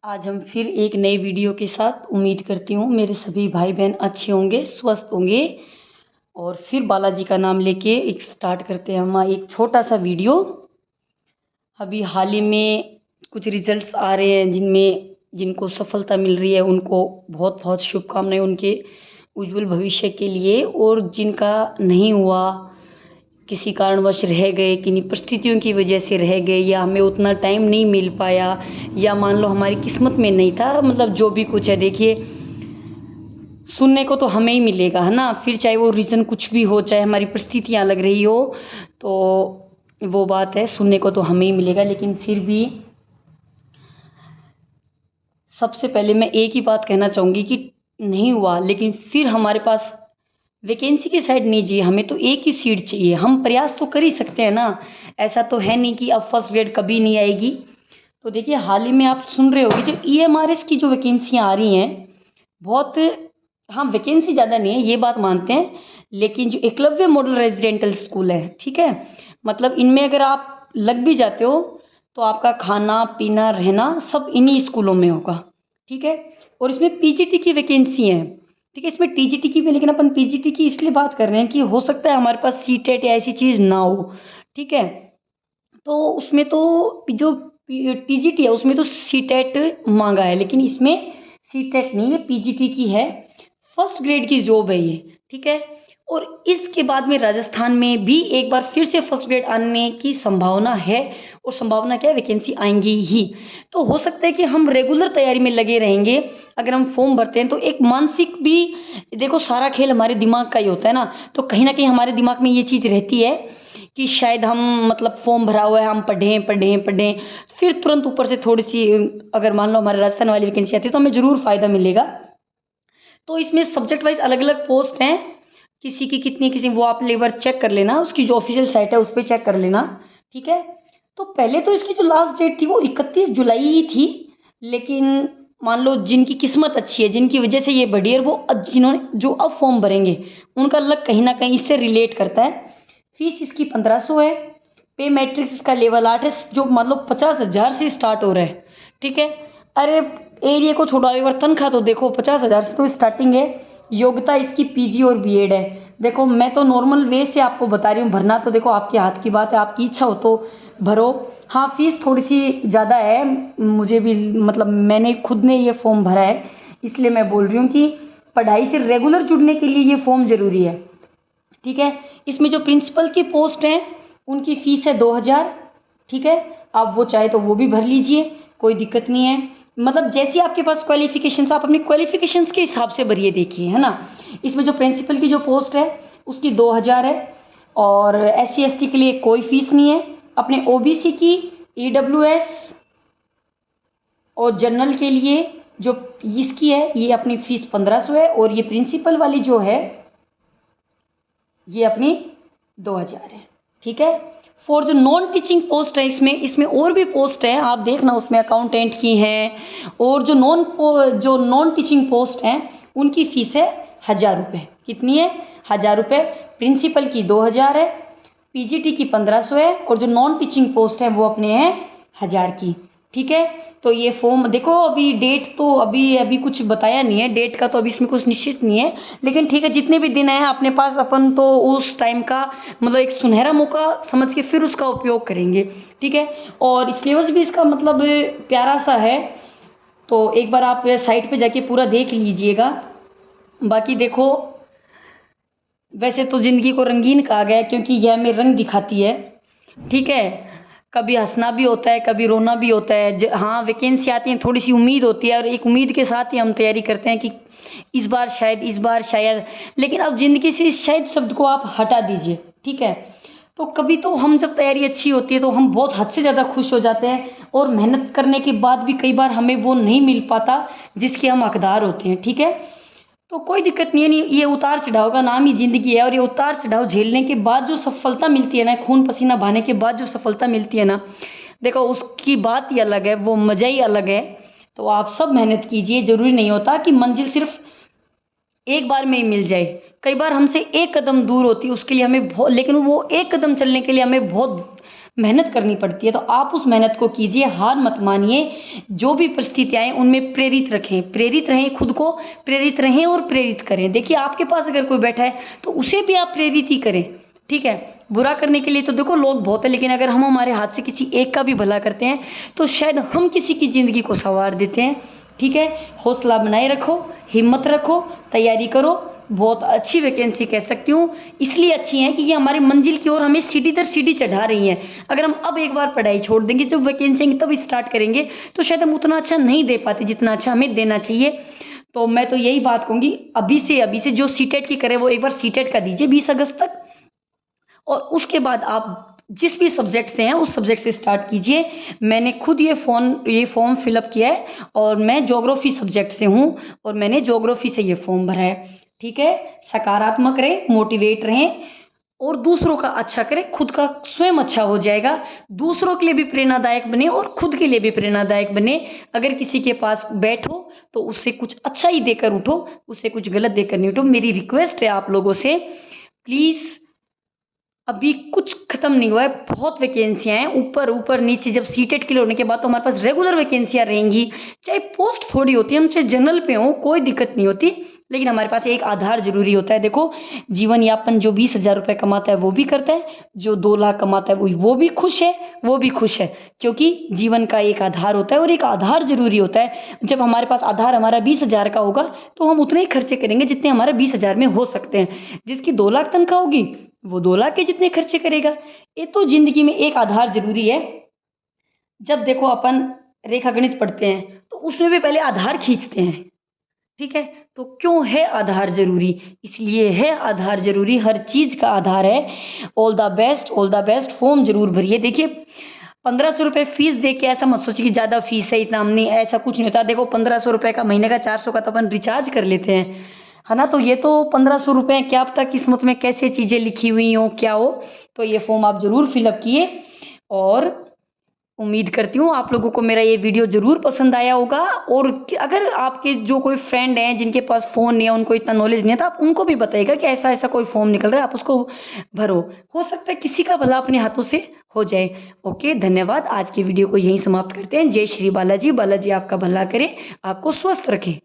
आज हम फिर एक नए वीडियो के साथ उम्मीद करती हूँ मेरे सभी भाई बहन अच्छे होंगे, स्वस्थ होंगे। और फिर बालाजी का नाम लेके एक स्टार्ट करते हैं हम एक छोटा सा वीडियो। अभी हाल ही में कुछ रिजल्ट्स आ रहे हैं जिनको सफलता मिल रही है उनको बहुत बहुत शुभकामनाएं उनके उज्जवल भविष्य के लिए। और जिनका नहीं हुआ, किसी कारणवश रह गए, किन्हीं परिस्थितियों की वजह से रह गए, या हमें उतना टाइम नहीं मिल पाया, या मान लो हमारी किस्मत में नहीं था, मतलब जो भी कुछ है, देखिए सुनने को तो हमें ही मिलेगा, है ना। फिर चाहे वो रीज़न कुछ भी हो, चाहे हमारी परिस्थितियाँ लग रही हो, तो वो बात है, सुनने को तो हमें ही मिलेगा। लेकिन फिर भी सबसे पहले मैं एक ही बात कहना चाहूँगी कि नहीं हुआ, लेकिन फिर हमारे पास वैकेंसी की साइड नहीं चाहिए, हमें तो एक ही सीट चाहिए। हम प्रयास तो कर ही सकते हैं ना, ऐसा तो है नहीं कि अब फर्स्ट ग्रेड कभी नहीं आएगी। तो देखिए हाल ही में आप सुन रहे होगे जो ईएमआरएस की जो वैकेंसियाँ आ रही हैं बहुत, हाँ वैकेंसी ज़्यादा नहीं है ये बात मानते हैं, लेकिन जो एकलव्य मॉडल रेजिडेंटल स्कूल है, ठीक है, मतलब इनमें अगर आप लग भी जाते हो तो आपका खाना पीना रहना सब इन्हीं स्कूलों में होगा, ठीक है। और इसमें पीजीटी की वैकेंसी है, ठीक है, इसमें टीजीटी की भी, लेकिन अपन पीजीटी की इसलिए बात कर रहे हैं कि हो सकता है हमारे पास सीटेट या ऐसी चीज़ ना हो, ठीक है। तो उसमें तो जो टीजीटी है उसमें तो सीटेट मांगा है, लेकिन इसमें सीटेट नहीं है, पीजीटी की है, फर्स्ट ग्रेड की जॉब है ये, ठीक है। और इसके बाद में राजस्थान में भी एक बार फिर से फर्स्ट ग्रेड आने की संभावना है, और संभावना क्या है, वैकेंसी आएंगी ही। तो हो सकता है कि हम रेगुलर तैयारी में लगे रहेंगे। अगर हम फॉर्म भरते हैं तो एक मानसिक भी, देखो सारा खेल हमारे दिमाग का ही होता है ना, तो कहीं ना कहीं हमारे दिमाग में ये चीज़ रहती है कि शायद हम, मतलब फॉर्म भरा हुआ है, हम पढ़ें पढ़ें पढ़ें, फिर तुरंत ऊपर से थोड़ी सी, अगर मान लो हमारे राजस्थान वाली वैकेंसी आती है तो हमें ज़रूर फ़ायदा मिलेगा। तो इसमें सब्जेक्ट वाइज अलग अलग पोस्ट हैं, किसी की कितनी, किसी वो आप एक बार चेक कर लेना, उसकी जो ऑफिशियल साइट है उस पर चेक कर लेना, ठीक है। तो पहले तो इसकी जो लास्ट डेट थी वो 31 जुलाई ही थी, लेकिन मान लो जिनकी किस्मत अच्छी है, जिनकी वजह से ये बढ़ी है, वो जिन्होंने जो अब फॉर्म भरेंगे उनका लक कहीं ना कहीं इससे रिलेट करता है। फीस इसकी 1500 है, पे मैट्रिक्स इसका लेवल 8 है, जो मतलब 50,000 से स्टार्ट हो रहा है, ठीक है। अरे एरिया को छोड़ो, एक बार तनख्वाह तो देखो, 50,000 से तो स्टार्टिंग है। योग्यता इसकी पीजी और बीएड है। देखो मैं तो नॉर्मल वे से आपको बता रही हूँ, भरना तो देखो आपके हाथ की बात है, आपकी इच्छा हो तो भरो। हाँ फीस थोड़ी सी ज़्यादा है, मुझे भी मतलब मैंने खुद ने ये फॉर्म भरा है, इसलिए मैं बोल रही हूँ कि पढ़ाई से रेगुलर जुड़ने के लिए ये फॉर्म ज़रूरी है, ठीक है। इसमें जो प्रिंसिपल की पोस्ट हैं उनकी फ़ीस है 2,000, ठीक है। आप वो चाहे तो वो भी भर लीजिए, कोई दिक्कत नहीं है। मतलब जैसी आपके पास क्वालिफिकेशंस, आप अपनी क्वालिफिकेशंस के हिसाब से भरिए, देखिए, है ना। इसमें जो प्रिंसिपल की जो पोस्ट है उसकी 2,000 है, और SC ST के लिए कोई फ़ीस नहीं है। अपने OBC की, EWS और जनरल के लिए जो इसकी है, ये अपनी फ़ीस 1500 है, और ये प्रिंसिपल वाली जो है ये अपनी 2,000 है, ठीक है। फॉर जो नॉन टीचिंग पोस्ट है, इसमें और भी पोस्ट है, आप देखना, उसमें अकाउंटेंट की हैं, और जो नॉन टीचिंग पोस्ट हैं उनकी फ़ीस है 1,000 रुपये। कितनी है? 1,000 रुपये। प्रिंसिपल की 2,000 है, पीजीटी की 1,500 है, और जो नॉन टीचिंग पोस्ट है वो अपने हैं 1,000 की, ठीक है। तो ये फॉर्म देखो, अभी डेट तो अभी कुछ बताया नहीं है, डेट का तो अभी इसमें कुछ निश्चित नहीं है, लेकिन ठीक है, जितने भी दिन हैं अपने पास, अपन तो उस टाइम का मतलब एक सुनहरा मौका समझ के फिर उसका उपयोग करेंगे, ठीक है। और सिलेबस भी इसका मतलब प्यारा सा है, तो एक बार आप साइट पे जाके पूरा देख लीजिएगा। बाकी देखो, वैसे तो ज़िंदगी को रंगीन कहा गया है, क्योंकि यह हमें रंग दिखाती है, ठीक है। कभी हंसना भी होता है, कभी रोना भी होता है। हाँ वैकेंसी आती है, थोड़ी सी उम्मीद होती है, और एक उम्मीद के साथ ही हम तैयारी करते हैं कि इस बार शायद, लेकिन अब ज़िंदगी से इस शायद शब्द को आप हटा दीजिए, ठीक है। तो कभी तो हम, जब तैयारी अच्छी होती है तो हम बहुत हद से ज़्यादा खुश हो जाते हैं, और मेहनत करने के बाद भी कई बार हमें वो नहीं मिल पाता जिसके हम हकदार होते हैं, ठीक है। तो कोई दिक्कत नहीं है, नहीं, ये उतार चढ़ाव का नाम ही ज़िंदगी है, और ये उतार चढ़ाव झेलने के बाद जो सफलता मिलती है ना, खून पसीना बहाने के बाद जो सफलता मिलती है ना, देखो उसकी बात ही अलग है, वो मज़ा ही अलग है। तो आप सब मेहनत कीजिए, ज़रूरी नहीं होता कि मंजिल सिर्फ एक बार में ही मिल जाए, कई बार हमसे एक कदम दूर होती है, उसके लिए हमें बहुत, लेकिन वो एक कदम चलने के लिए हमें बहुत मेहनत करनी पड़ती है, तो आप उस मेहनत को कीजिए, हार मत मानिए। जो भी परिस्थितियाँ आएँ उनमें प्रेरित रहें, खुद को प्रेरित रहें और प्रेरित करें। देखिए आपके पास अगर कोई बैठा है तो उसे भी आप प्रेरित ही करें, ठीक है। बुरा करने के लिए तो देखो लोग बहुत है, लेकिन अगर हम हमारे हाथ से किसी एक का भी भला करते हैं तो शायद हम किसी की ज़िंदगी को संवार देते हैं, ठीक है। हौसला बनाए रखो, हिम्मत रखो, तैयारी करो। बहुत अच्छी वैकेंसी कह सकती हूँ, इसलिए अच्छी हैं कि ये हमारी मंजिल की ओर हमें सीढ़ी दर सीढ़ी चढ़ा रही हैं। अगर हम अब एक बार पढ़ाई छोड़ देंगे, जब वैकेंसी आएंगी तब स्टार्ट करेंगे, तो शायद हम उतना अच्छा नहीं दे पाते जितना अच्छा हमें देना चाहिए। तो मैं तो यही बात कहूँगी, अभी से जो सीटेट की करे वो एक बार सीटेट का दीजिए 20 अगस्त तक, और उसके बाद आप जिस भी सब्जेक्ट से हैं उस सब्जेक्ट से स्टार्ट कीजिए। मैंने खुद ये फॉर्म फिलअप किया है और मैं ज्योग्राफी सब्जेक्ट से हूँ और मैंने ज्योग्राफी से ये फॉर्म भरा है, ठीक है। सकारात्मक रहें, मोटिवेट रहें और दूसरों का अच्छा करें, खुद का स्वयं अच्छा हो जाएगा। दूसरों के लिए भी प्रेरणादायक बने और खुद के लिए भी प्रेरणादायक बने। अगर किसी के पास बैठो तो उससे कुछ अच्छा ही देकर उठो, उससे कुछ गलत देकर नहीं उठो। मेरी रिक्वेस्ट है आप लोगों से, प्लीज़, अभी कुछ खत्म नहीं हुआ है, बहुत वैकेंसियाँ हैं, ऊपर ऊपर नीचे। जब सीटेट क्लियर होने के बाद तो हमारे पास रेगुलर वैकेंसियाँ रहेंगी, चाहे पोस्ट थोड़ी होती है, हम चाहे जनरल पे हों, कोई दिक्कत नहीं होती, लेकिन हमारे पास एक आधार जरूरी होता है। देखो जीवन यापन जो 20,000 रुपये कमाता है वो भी करता है, जो 2 लाख कमाता है वो भी खुश है, वो भी खुश है, क्योंकि जीवन का एक आधार होता है और एक आधार जरूरी होता है। जब हमारे पास आधार हमारा 20,000 का होगा तो हम उतने ही खर्चे करेंगे जितने हमारे 20,000 में हो सकते हैं। जिसकी 2 लाख तनख्वाह होगी वो 2 लाख के जितने खर्चे करेगा। ये तो जिंदगी में एक आधार जरूरी है। जब देखो अपन रेखा गणित पढ़ते हैं तो उसमें भी पहले आधार खींचते हैं, ठीक है। तो क्यों है आधार जरूरी? इसलिए है आधार जरूरी, हर चीज का आधार है। ऑल द बेस्ट, फॉर्म जरूर भरिए। देखिए 1,500 रुपये फीस दे के ऐसा मत सोचिए कि ज़्यादा फीस है, इतना हम नहीं, ऐसा कुछ नहीं होता। देखो 1,500 रुपये का महीने का 400 का तो अपन रिचार्ज कर लेते हैं, है ना। तो ये तो 1,500 रुपये, क्या पता किस्मत में कैसे चीज़ें लिखी हुई हो, क्या हो। तो ये फॉर्म आप ज़रूर फिलअप किए और उम्मीद करती हूँ आप लोगों को मेरा ये वीडियो ज़रूर पसंद आया होगा। और अगर आपके जो कोई फ्रेंड हैं जिनके पास फ़ोन नहीं है, उनको इतना नॉलेज नहीं है, तो आप उनको भी बताइएगा कि ऐसा ऐसा कोई फॉर्म निकल रहा है, आप उसको भरो, हो सकता है किसी का भला अपने हाथों से हो जाए। ओके, धन्यवाद। आज की वीडियो को यहीं समाप्त करते हैं। जय श्री बालाजी। बालाजी आपका भला करे, आपको स्वस्थ रखे।